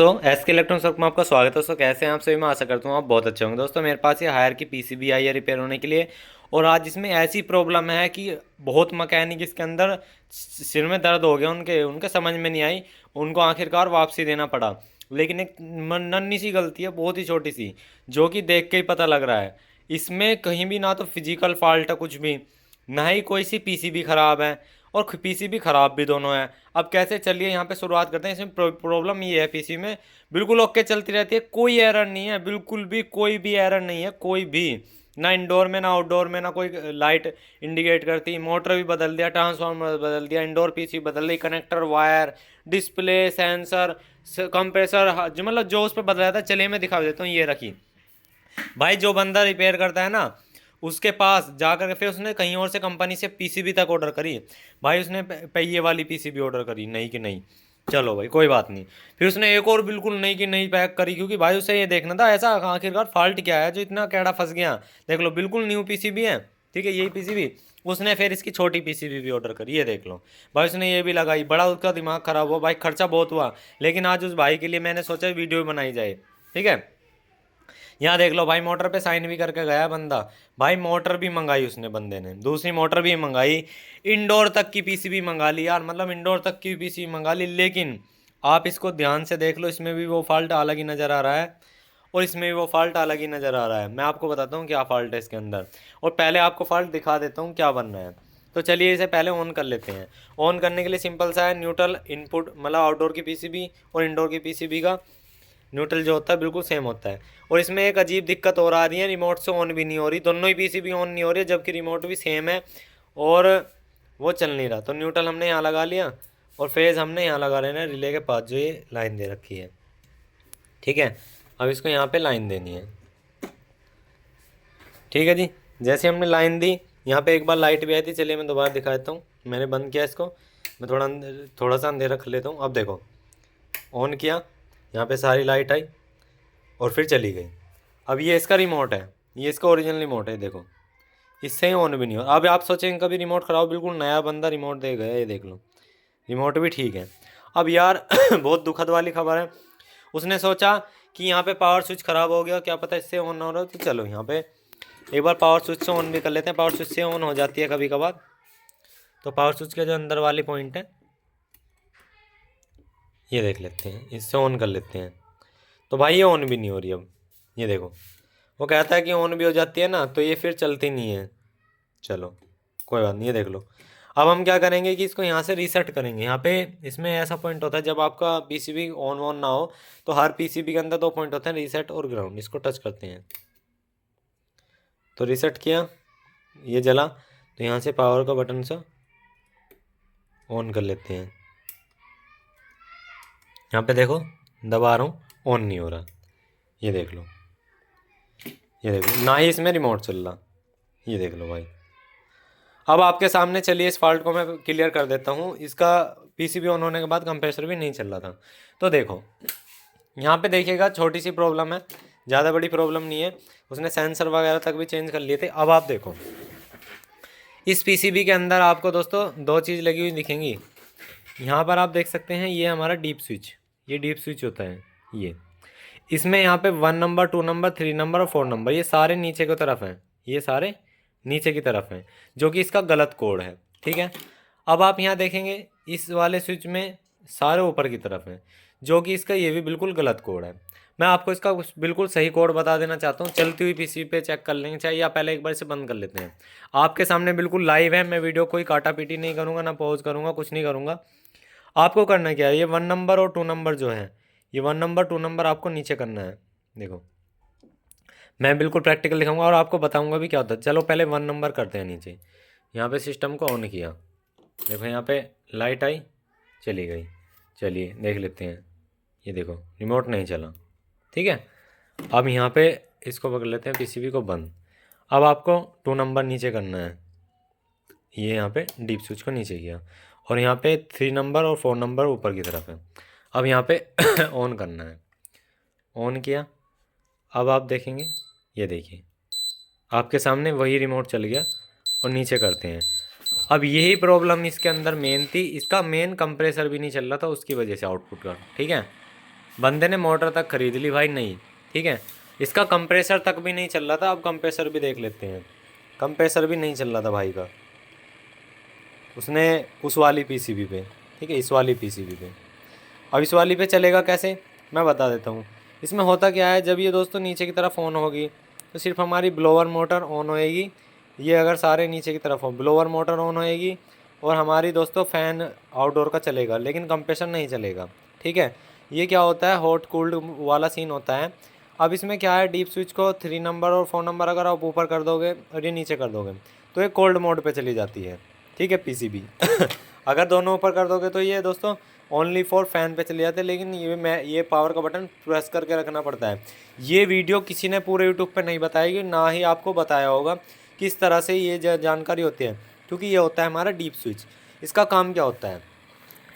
दोस्तों SK electronics work में आपका स्वागत है। दोस्तों कैसे हैं आप सभी? मैं आशा करता हूँ आप बहुत अच्छे होंगे। दोस्तों मेरे पास ये हायर की पीसीबी आई है रिपेयर होने के लिए, और आज इसमें ऐसी प्रॉब्लम है कि बहुत मैकेनिक इसके अंदर सिर में दर्द हो गया, उनके उनके समझ में नहीं आई, उनको आखिरकार वापसी देना पड़ा। लेकिन एक नन्ही सी गलती है, बहुत ही छोटी सी, जो कि देख के ही पता लग रहा है। इसमें कहीं भी ना तो फिजिकल फॉल्ट है कुछ भी, ना ही कोई सी पीसीबी ख़राब है, और पीसीबी ख़राब भी दोनों है। अब कैसे, चलिए यहाँ पे शुरुआत करते हैं। इसमें प्रॉब्लम ये है, पीसी में बिल्कुल ओके चलती रहती है, कोई एरर नहीं है, बिल्कुल भी कोई भी एरर नहीं है, कोई भी, ना इंडोर में ना आउटडोर में, ना कोई लाइट इंडिकेट करती। मोटर भी बदल दिया, ट्रांसफार्मर बदल दिया, इंडोर पीसी बदल दी, connector, wire, display, sensor, compressor, जो मतलब जो उस पर बदल जाता है। चलिए मैं दिखा देता हूँ। ये रखी भाई, जो बंदा रिपेयर करता है ना, उसके पास जाकर के फिर उसने कहीं और से कंपनी से पीसीबी तक ऑर्डर करी। भाई उसने पहिए वाली पीसीबी ऑर्डर करी, नहीं कि नहीं, चलो भाई कोई बात नहीं। फिर उसने एक और बिल्कुल नहीं कि नहीं पैक करी, क्योंकि भाई उसे ये देखना था ऐसा आखिरकार फॉल्ट क्या है जो इतना कैड़ा फंस गया। देख लो, बिल्कुल न्यू पीसीबी है, ठीक है, यही पीसीबी। उसने फिर इसकी छोटी पीसीबी भी ऑर्डर करी, ये देख लो भाई, उसने ये भी लगाई। बड़ा उसका दिमाग खराब हुआ भाई, खर्चा बहुत हुआ, लेकिन आज उस भाई के लिए मैंने सोचा वीडियो बनाई जाए, ठीक है। यहाँ देख लो भाई, मोटर पे साइन भी करके गया बंदा। भाई मोटर भी मंगाई उसने बंदे ने, दूसरी मोटर भी मंगाई, इंडोर तक की पीसीबी मंगा ली यार, मतलब इंडोर तक की पीसीबी मंगा ली। लेकिन आप इसको ध्यान से देख लो, इसमें भी वो फॉल्ट अलग ही नज़र आ रहा है, और इसमें भी वो फॉल्ट अलग ही नज़र आ रहा है। मैं आपको बताता हूँ क्या फॉल्ट है इसके अंदर, और पहले आपको फॉल्ट दिखा देता हूँ क्या बनना है। तो चलिए इसे पहले ऑन कर लेते हैं। ऑन करने के लिए सिंपल सा है, न्यूट्रल इनपुट, मतलब आउटडोर की पीसीबी और इंडोर की पीसीबी का न्यूट्रल जो होता है बिल्कुल सेम होता है। और इसमें एक अजीब दिक्कत और आ रही है, रिमोट से ऑन भी नहीं हो रही, दोनों ही पीसीबी ऑन नहीं हो रही है, जबकि रिमोट भी सेम है और वो चल नहीं रहा। तो न्यूट्रल हमने यहाँ लगा लिया, और फेज़ हमने यहाँ लगा लेना रिले के पास, जो ये लाइन दे रखी है, ठीक है। अब इसको यहाँ पे लाइन देनी है, ठीक है जी। जैसे हमने लाइन दी, यहाँ पे एक बार लाइट भी आई थी, चलिए मैं दोबारा दिखा देता हूँ। मैंने बंद किया इसको, मैं थोड़ा सा अंधेरा कर लेता हूँ। अब देखो, ऑन किया, यहाँ पे सारी लाइट आई और फिर चली गई। अब ये इसका रिमोट है, ये इसका ओरिजिनल रिमोट है, देखो इससे ही ऑन भी नहीं हो। अब आप सोचेंगे कभी रिमोट ख़राब, बिल्कुल नया बंदा रिमोट दे गया, ये देख लो रिमोट भी ठीक है। अब यार बहुत दुखद वाली खबर है, उसने सोचा कि यहाँ पे पावर स्विच ख़राब हो गया, क्या पता इससे ऑन ना हो रहा हो, तो चलो यहाँ पे एक बार पावर स्विच से ऑन भी कर लेते हैं। पावर स्विच से ऑन हो जाती है कभी कभार। तो पावर स्विच के जो अंदर वाली पॉइंट है, ये देख लेते हैं, इससे ऑन कर लेते हैं। तो भाई ये ऑन भी नहीं हो रही। अब ये देखो, वो कहता है कि ऑन भी हो जाती है ना, तो ये फिर चलती नहीं है। चलो कोई बात नहीं, ये देख लो। अब हम क्या करेंगे कि इसको यहाँ से रीसेट करेंगे। यहाँ पे इसमें ऐसा पॉइंट होता है, जब आपका पीसीबी ऑन ऑन ना हो, तो हर पीसीबी के अंदर दो पॉइंट होते हैं, रीसेट और ग्राउंड। इसको टच करते हैं, तो रीसेट किया, ये जला, तो यहाँ से पावर का बटन से ऑन कर लेते हैं। यहाँ पे देखो, दबा रहा हूँ, ऑन नहीं हो रहा, ये देख लो, ये देख लो, ना ही इसमें रिमोट चल रहा, ये देख लो भाई। अब आपके सामने, चलिए इस फॉल्ट को मैं क्लियर कर देता हूँ। इसका पीसीबी ऑन होने के बाद कंप्रेसर भी नहीं चल रहा था। तो देखो यहाँ पे देखिएगा, छोटी सी प्रॉब्लम है, ज़्यादा बड़ी प्रॉब्लम नहीं है। उसने सेंसर वगैरह तक भी चेंज कर लिए थे। अब आप देखो, इस पीसीबी के अंदर आपको दोस्तों दो चीज़ लगी हुई दिखेंगी। यहाँ पर आप देख सकते हैं, ये हमारा डीप स्विच, ये डीप स्विच होता है ये। इसमें यहाँ पे 1 नंबर, 2 नंबर, 3 नंबर और 4 नंबर, ये सारे नीचे की तरफ हैं, ये सारे नीचे की तरफ हैं, जो कि इसका गलत कोड है, ठीक है। अब आप यहाँ देखेंगे, इस वाले स्विच में सारे ऊपर की तरफ हैं, जो कि इसका ये भी बिल्कुल गलत कोड है। मैं आपको इसका बिल्कुल सही कोड बता देना चाहता हूँ, चलती हुई पीसी पे चेक कर लेंगे चाहिए, या पहले एक बार इसे बंद कर लेते हैं। आपके सामने बिल्कुल लाइव है, मैं वीडियो कोई काटा पीटी नहीं करूँगा, ना पॉज करूँगा, कुछ नहीं करूँगा। आपको करना क्या है, ये 1 नंबर और 2 नंबर जो है, ये 1 नंबर 2 नंबर आपको नीचे करना है। देखो मैं बिल्कुल प्रैक्टिकल दिखाऊंगा और आपको बताऊंगा भी क्या होता है। चलो पहले 1 नंबर करते हैं नीचे। यहाँ पे सिस्टम को ऑन किया, देखो यहाँ पे लाइट आई, चली गई। चलिए देख लेते हैं, ये देखो रिमोट नहीं चला, ठीक है। अब यहाँ पे इसको पकड़ लेते हैं, पीसीबी को बंद। अब आपको 2 नंबर नीचे करना है, ये यहाँ पे डीप स्विच को नीचे किया, और यहाँ पे 3 नंबर और 4 नंबर ऊपर की तरफ है। अब यहाँ पे ऑन करना है, ऑन किया। अब आप देखेंगे, ये देखिए आपके सामने वही रिमोट चल गया, और नीचे करते हैं। अब यही प्रॉब्लम इसके अंदर मेन थी, इसका मेन कंप्रेसर भी नहीं चल रहा था, उसकी वजह से आउटपुट का, ठीक है। बंदे ने मोटर तक खरीद ली भाई, नहीं, ठीक है। इसका कंप्रेसर तक भी नहीं चल रहा था। अब कंप्रेसर भी देख लेते हैं। कंप्रेसर भी नहीं चल रहा था भाई का, उसने उस वाली पीसीबी पे, ठीक है, इस वाली पीसीबी पे। अब इस वाली पे चलेगा कैसे, मैं बता देता हूँ। इसमें होता क्या है, जब ये दोस्तों नीचे की तरफ ऑन होगी तो सिर्फ हमारी ब्लोअर मोटर ऑन होएगी। ये अगर सारे नीचे की तरफ हो, ब्लोअर मोटर ऑन होएगी और हमारी दोस्तों फ़ैन आउटडोर का चलेगा, लेकिन कंप्रेसर नहीं चलेगा, ठीक है। ये क्या होता है, हॉट कूल्ड वाला सीन होता है। अब इसमें क्या है, डीप स्विच को 3 नंबर और 4 नंबर अगर आप ऊपर कर दोगे और ये नीचे कर दोगे तो ये कोल्ड मोड पे चली जाती है, ठीक है, पीसीबी। अगर दोनों ऊपर कर दोगे तो ये दोस्तों ओनली फॉर फैन पे चले जाते हैं, लेकिन ये पावर का बटन प्रेस करके रखना पड़ता है। ये वीडियो किसी ने पूरे यूट्यूब पे नहीं बताएगी, ना ही आपको बताया होगा किस तरह से ये जानकारी होती है, क्योंकि ये होता है हमारा डीप स्विच। इसका काम क्या होता है,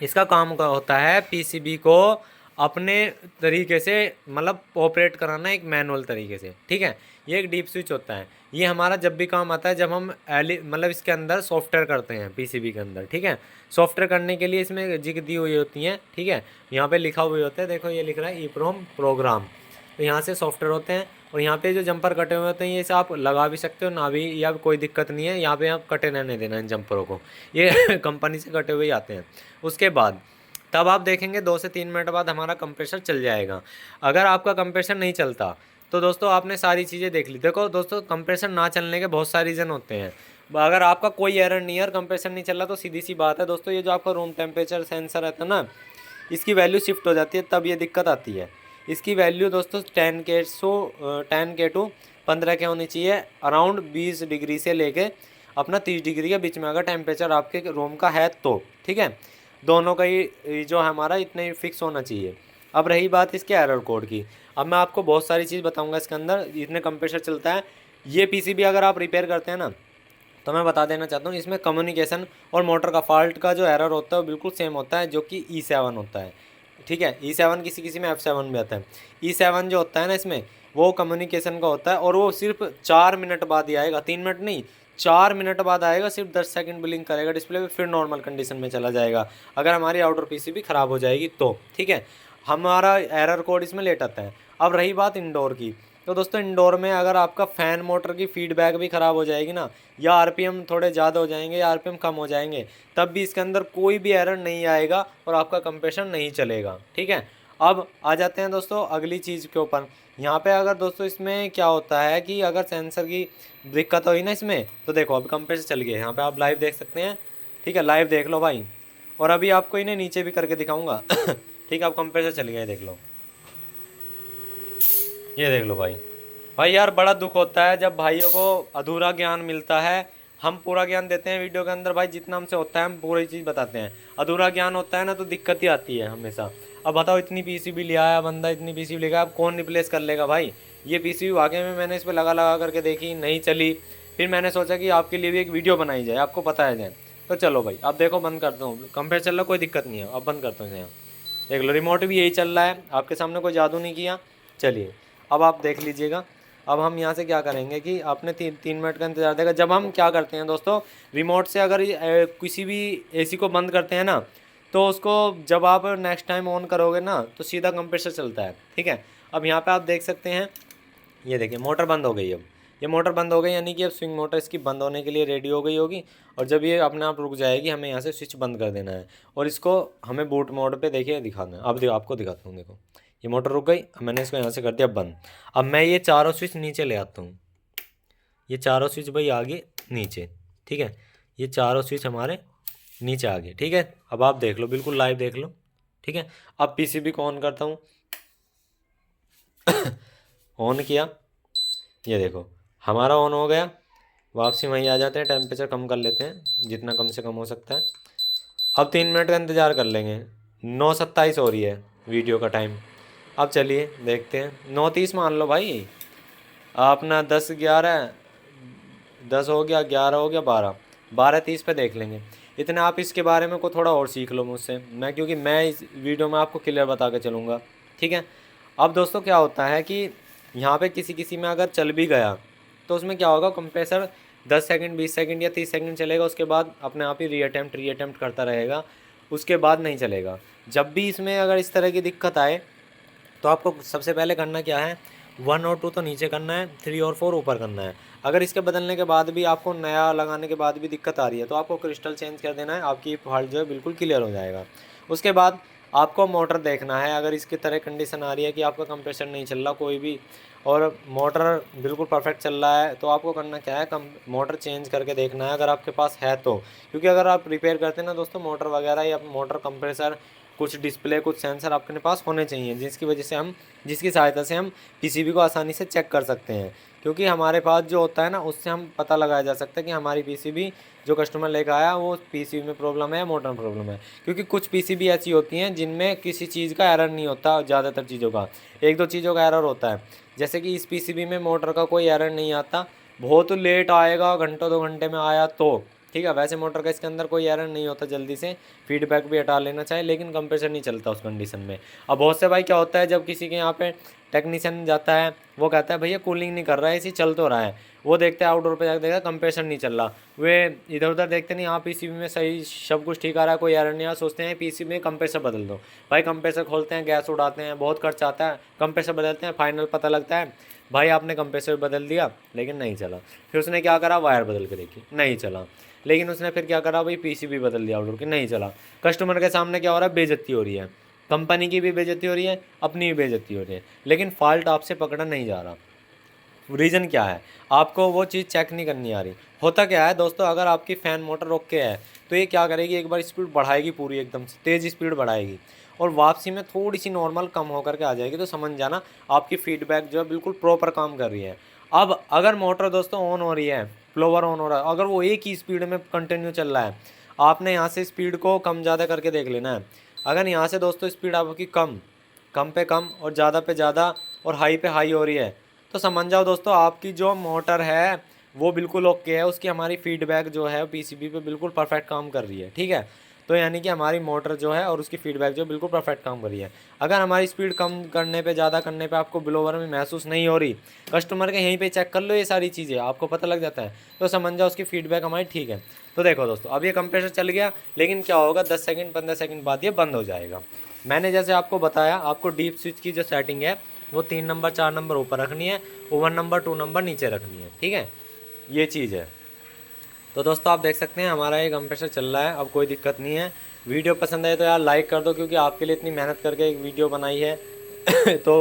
इसका काम का होता है पीसीबी को अपने तरीके से मतलब ऑपरेट कराना, एक मैनुअल तरीके से, ठीक है। ये एक डीप स्विच होता है। ये हमारा जब भी काम आता है जब हम मतलब इसके अंदर सॉफ्टवेयर करते हैं पीसीबी के अंदर, ठीक है। सॉफ्टवेयर करने के लिए इसमें जिग दी हुई होती हैं, ठीक है। यहाँ पे लिखा हुआ होता है, देखो ये लिख रहा है EEPROM प्रोग्राम। तो यहाँ से सॉफ्टवेयर होते हैं और यहाँ पे जो जंपर कटे हुए होते हैं ये से आप लगा भी सकते हो ना भी, या कोई दिक्कत नहीं है। यहाँ पे आप कटे रहने देना इन जंपरों को, ये कंपनी से कटे हुए ही आते हैं। उसके बाद तब आप देखेंगे 2 से 3 मिनट बाद हमारा कंप्रेसर चल जाएगा। अगर आपका कंप्रेसर नहीं चलता तो दोस्तों आपने सारी चीज़ें देख ली। देखो दोस्तों, कंप्रेसर ना चलने के बहुत सारे रीज़न होते हैं। अगर आपका कोई एरर नहीं है और कंप्रेसर नहीं चल रहा तो सीधी सी बात है दोस्तों, ये जो आपका रूम टेम्परेचर सेंसर रहता है ना, इसकी वैल्यू शिफ्ट हो जाती है, तब ये दिक्कत आती है। इसकी वैल्यू दोस्तों 10 टू 15 के होनी चाहिए, अराउंड 20 डिग्री से लेके अपना 30 डिग्री के बीच में अगर टेम्परेचर आपके रूम का है तो, ठीक है। दोनों का ही जो है हमारा इतना ही फिक्स होना चाहिए। अब रही बात इसके एरर कोड की, अब मैं आपको बहुत सारी चीज़ बताऊंगा इसके अंदर, इतने कंप्रेसर चलता है। ये पीसीबी अगर आप रिपेयर करते हैं ना, तो मैं बता देना चाहता हूँ, इसमें कम्युनिकेशन और मोटर का फॉल्ट का जो एरर होता है वो बिल्कुल सेम होता है, जो कि E7 होता है, ठीक है। E7 किसी किसी में F7 भी आता है। E7 जो होता है ना, इसमें वो कम्युनिकेशन का होता है और वो सिर्फ 4 मिनट बाद ही आएगा, 3 मिनट नहीं, 4 मिनट बाद आएगा। सिर्फ 10 सेकंड ब्लिंक करेगा डिस्प्ले पे, फिर नॉर्मल कंडीशन में चला जाएगा अगर हमारी आउटडोर पीसीबी ख़राब हो जाएगी तो, ठीक है। हमारा एरर कोड इसमें लेट आता है। अब रही बात इंडोर की, तो दोस्तों इंडोर में अगर आपका फ़ैन मोटर की फीडबैक भी ख़राब हो जाएगी ना, या आरपीएम थोड़े ज़्यादा हो जाएंगे या आरपीएम कम हो जाएंगे, तब भी इसके अंदर कोई भी एरर नहीं आएगा और आपका कंप्रेसर नहीं चलेगा, ठीक है। अब आ जाते हैं दोस्तों अगली चीज़ के ऊपर। यहाँ पे अगर दोस्तों इसमें क्या होता है कि अगर सेंसर की दिक्कत हुई ना इसमें, तो देखो अभी कंप्रेसर चल गया, यहाँ पे आप लाइव देख सकते हैं, ठीक है, लाइव देख लो भाई। और अभी आपको इन्हें नीचे भी करके दिखाऊंगा। ठीक है, अब कंप्रेसर चल गया, देख लो, ये देख लो भाई। भाई यार बड़ा दुख होता है जब भाइयों को अधूरा ज्ञान मिलता है। हम पूरा ज्ञान देते हैं वीडियो के अंदर भाई, जितना हमसे होता है हम पूरी चीज़ बताते हैं। अधूरा ज्ञान होता है ना तो दिक्कत ही आती है हमेशा। अब बताओ, इतनी पीसीबी ले आया बंदा, इतनी पीसीबी लेगा, अब कौन रिप्लेस कर लेगा भाई। ये पीसीबी वाकई में मैंने इस पर लगा लगा करके देखी, नहीं चली। फिर मैंने सोचा कि आपके लिए भी एक वीडियो बनाई जाए, आपको बताया जाए। तो चलो भाई, अब देखो बंद करता हूँ, कंप्रेसर चल रहा, कोई दिक्कत नहीं है, अब बंद करता हूँ यहाँ। देख लो रिमोट भी यही चल रहा है, आपके सामने कोई जादू नहीं किया। चलिए अब आप देख लीजिएगा। अब हम यहाँ से क्या करेंगे कि आपने 3 मिनट का इंतज़ार देगा। जब हम क्या करते हैं दोस्तों, रिमोट से अगर किसी भी एसी को बंद करते हैं ना, तो उसको जब आप नेक्स्ट टाइम ऑन करोगे ना तो सीधा कंप्रेसर चलता है, ठीक है। अब यहाँ पे आप देख सकते हैं, ये देखिए मोटर बंद हो गई। अब ये मोटर बंद हो गई, यानी कि अब स्विंग मोटर इसकी बंद होने के लिए रेडी हो गई होगी। और जब ये अपने आप रुक जाएगी, हमें यहाँ से स्विच बंद कर देना है और इसको हमें बूट मोड पे देखिए दिखाना है। अब आपको दिखाता हूँ, देखो ये मोटर रुक गई, अब मैंने इसको यहाँ से कर दिया बंद। अब मैं ये चारों स्विच नीचे ले आता हूँ, ये चारों स्विच भाई आगे नीचे, ठीक है, ये चारों स्विच हमारे नीचे आ गए, ठीक है। अब आप देख लो, बिल्कुल लाइव देख लो, ठीक है। अब पीसीबी को ऑन करता हूँ। ऑन किया, ये देखो हमारा ऑन हो गया। वापसी वहीं आ जाते हैं, टेम्परेचर कम कर लेते हैं जितना कम से कम हो सकता है। अब 3 मिनट का इंतज़ार कर लेंगे। 9:27 हो रही है वीडियो का टाइम। अब चलिए देखते हैं, 9:30 मान लो भाई, अपना 10 हो गया, 11 हो गया, 12:30 पे देख लेंगे। इतने आप इसके बारे में को थोड़ा और सीख लो मुझसे, क्योंकि मैं इस वीडियो में आपको क्लियर बता के चलूँगा, ठीक है। अब दोस्तों क्या होता है कि यहाँ पे किसी किसी में अगर चल भी गया तो उसमें क्या होगा, कंप्रेसर 10 सेकंड 20 सेकंड या 30 सेकंड चलेगा, उसके बाद अपने आप ही री अटेम्प्ट करता रहेगा, उसके बाद नहीं चलेगा। जब भी इसमें अगर इस तरह की दिक्कत आए तो आपको सबसे पहले करना क्या है, 1 और 2 तो नीचे करना है, 3 और 4 ऊपर करना है। अगर इसके बदलने के बाद भी आपको नया लगाने के बाद भी दिक्कत आ रही है तो आपको क्रिस्टल चेंज कर देना है, आपकी फॉल्ट जो है बिल्कुल क्लियर हो जाएगा। उसके बाद आपको मोटर देखना है, अगर इसकी तरह कंडीशन आ रही है कि आपका कंप्रेसर नहीं चल रहा कोई भी और मोटर बिल्कुल परफेक्ट चल रहा है, तो आपको करना क्या है, मोटर चेंज करके देखना है अगर आपके पास है तो। क्योंकि अगर आप रिपेयर करते हैं ना दोस्तों मोटर वगैरह या मोटर कंप्रेसर, कुछ डिस्प्ले कुछ सेंसर आपके पास होने चाहिए जिसकी वजह से हम जिसकी सहायता से हम पीसीबी को आसानी से चेक कर सकते हैं। क्योंकि हमारे पास जो होता है ना उससे हम पता लगाया जा सकता है कि हमारी पीसीबी जो कस्टमर लेकर आया वो पीसीबी में प्रॉब्लम है या मोटर में प्रॉब्लम है। क्योंकि कुछ पीसीबी ऐसी होती हैं जिनमें किसी चीज़ का एरर नहीं होता, ज़्यादातर चीज़ों का 1-2 चीज़ों का एरर होता है। जैसे कि इस पीसीबी में मोटर का कोई एरर नहीं आता, बहुत लेट आएगा, घंटों 2 घंटे में आया तो ठीक है। वैसे मोटर का इसके अंदर कोई एरर नहीं होता, जल्दी से फीडबैक भी हटा लेना चाहिए, लेकिन कंप्रेसर नहीं चलता उस कंडीशन में। अब बहुत से भाई क्या होता है, जब किसी के यहाँ पे टेक्नीशियन जाता है वो कहता है भैया कूलिंग नहीं कर रहा है, इसी चल तो रहा है, वो देखते हैं आउटडोर पे जाकर देखा कंप्रेसर नहीं चल रहा, वे इधर उधर देखते नहीं, हाँ पीसीबी में सही सब कुछ ठीक आ रहा है, कोई एरर नहीं आ रहा, सोचते हैं पीसीबी में कंप्रेसर बदल दो। भाई कंप्रेसर खोलते हैं, गैस उड़ाते हैं, बहुत खर्च आता है, कंप्रेसर बदलते हैं, फाइनल पता लगता है भाई आपने कंप्रेसर बदल दिया लेकिन नहीं चला। फिर उसने क्या करा, वायर बदल के देखी, नहीं चला। लेकिन उसने फिर क्या करा भाई, पीसीबी बदल दिया आउटडोर की, नहीं चला। कस्टमर के सामने क्या हो रहा है, बेइज्जती हो रही है, कंपनी की भी बेइज्जती हो रही है, अपनी भी बेइज्जती हो रही है, लेकिन फॉल्ट आपसे पकड़ा नहीं जा रहा। रीज़न क्या है, आपको वो चीज़ चेक नहीं करनी आ रही। होता क्या है दोस्तों, अगर आपकी फ़ैन मोटर रोक के है तो ये क्या करेगी, एक बार स्पीड बढ़ाएगी, पूरी एकदम से तेज़ स्पीड बढ़ाएगी और वापसी में थोड़ी सी नॉर्मल कम होकर के आ जाएगी, तो समझ जाना आपकी फीडबैक जो है बिल्कुल प्रॉपर काम कर रही है। अब अगर मोटर दोस्तों ऑन हो रही है, फ्लोवर ऑन हो रहा है, अगर वो एक ही स्पीड में कंटिन्यू चल रहा है, आपने यहाँ से स्पीड को कम ज़्यादा करके देख लेना है। अगर यहाँ से दोस्तों स्पीड आपकी कम कम पे कम और ज़्यादा पे ज़्यादा और हाई पे हाई हो रही है, तो समझ जाओ दोस्तों आपकी जो मोटर है वो बिल्कुल ओके है, उसकी हमारी फीडबैक जो है पीसीबी पे बिल्कुल परफेक्ट काम कर रही है, ठीक है। तो यानी कि हमारी मोटर जो है और उसकी फीडबैक जो बिल्कुल परफेक्ट काम कर रही है। अगर हमारी स्पीड कम करने पे ज़्यादा करने पे आपको ब्लोवर में महसूस नहीं हो रही, कस्टमर के यहीं पे चेक कर लो, ये सारी चीज़ें आपको पता लग जाता है, तो समझ जाओ उसकी फीडबैक हमारी ठीक है। तो देखो दोस्तों अब ये कंप्रेसर चल गया, लेकिन क्या होगा 10 सेकंड 15 सेकंड बाद ये बंद हो जाएगा। मैंने जैसे आपको बताया, आपको डीप स्विच की जो सेटिंग है वो 3 नंबर 4 नंबर ऊपर रखनी है, 1 नंबर 2 नंबर नीचे रखनी है, ठीक है, ये चीज़ है। तो दोस्तों आप देख सकते हैं हमारा ये कंप्रेसर चल रहा है, अब कोई दिक्कत नहीं है। वीडियो पसंद आए तो यार लाइक कर दो, क्योंकि आपके लिए इतनी मेहनत करके एक वीडियो बनाई है तो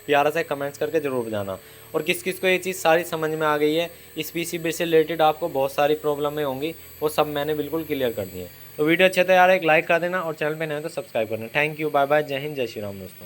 प्यारा से कमेंट्स करके ज़रूर बताना। और किस किस को ये चीज़ सारी समझ में आ गई है, इस पीसीबी से रिलेटेड आपको बहुत सारी प्रॉब्लमें होंगी, वो सब मैंने बिल्कुल क्लियर कर दी है। तो वीडियो अच्छा था यार एक लाइक कर देना और चैनल पे नए हो तो सब्सक्राइब करना। थैंक यू, बाय बाय, जय हिंद, जय श्री राम दोस्तों।